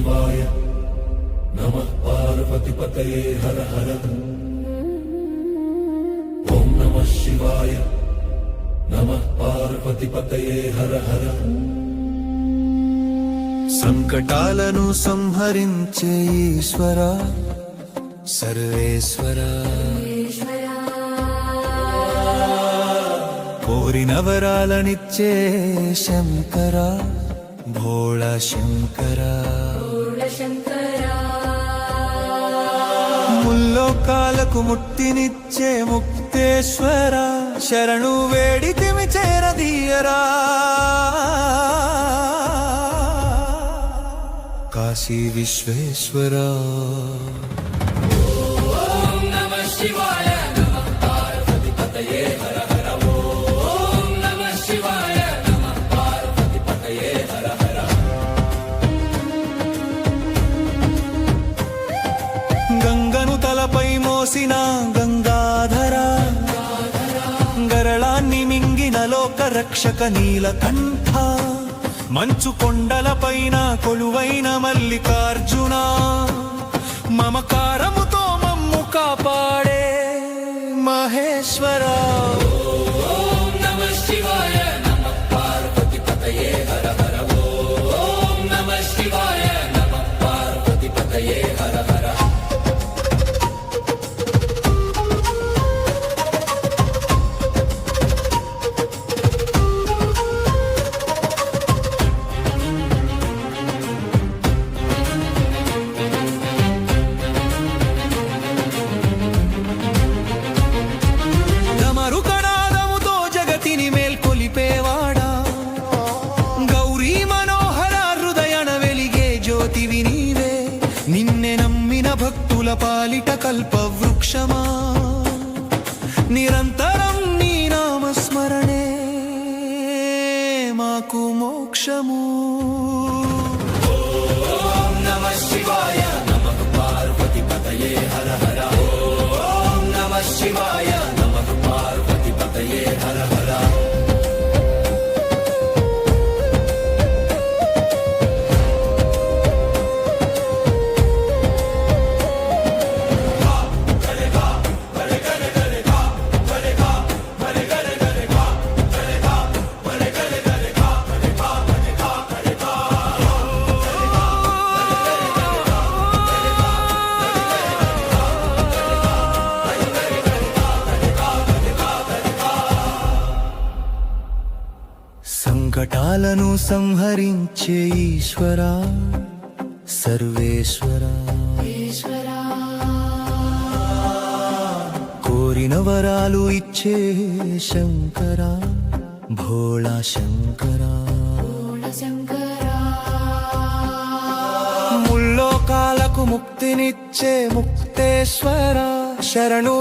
శివాయ నమః పార్వతీపతయే హర హర ఓం నమః శివాయ నమః పార్వతీపతయే హర హర సంకటాలను సంహరించే ఈశ్వరా సర్వేశ్వరా కోరిన వరాలనిచ్చే శంకరా భోళా శంకరా ముల్లోకాలకు ముక్తినిచ్చే ముక్తేశ్వరా శరణు వేడితిమి చేరదీయరా కాశీ విశ్వేశ్వరా ఓం నమః శివాయ నమః పార్వతీపతయే హర హర ఓం నమః శివాయ నమః పార్వతీపతయే హర హర గంగను తలపై మోసిన గంగాధరా గరళాన్ని మింగిన లోక రక్షక నీలకంఠ మంచు కొండలపైన కొలువైన మల్లికార్జున మమకారముతో మమ్ము కాపాడే మహేశ్వరా ఓం నమః శివాయ నమః పార్వతీపతయే హర హర ఓం నమః శివాయ నమః పార్వతీపతయే హర హర మరుకనాదముతో జగతిని మేల్కొలిపేవాడా గౌరీ మనోహర హృదయన వెలిగే జ్యోతివి నీవే నిన్నే నమ్మిన భక్తుల పాలిట కల్ప వృక్షమా నిరంతరం నీ నామస్మరణే మాకు మోక్షము ఓం నమః శివాయ నమః పార్వతీపతయే హర హర ఓం నమః శివాయ నమః పార్వతీపతయే హర హర సంకటాలను సంహరించే ఈశ్వరా సర్వేశ్వరా కోరిన వరాలు ఇచ్చే శంకరా భోళా శంకరా ముల్లోకాలకు ముక్తినిచ్చే ముక్తేశ్వరా శరణు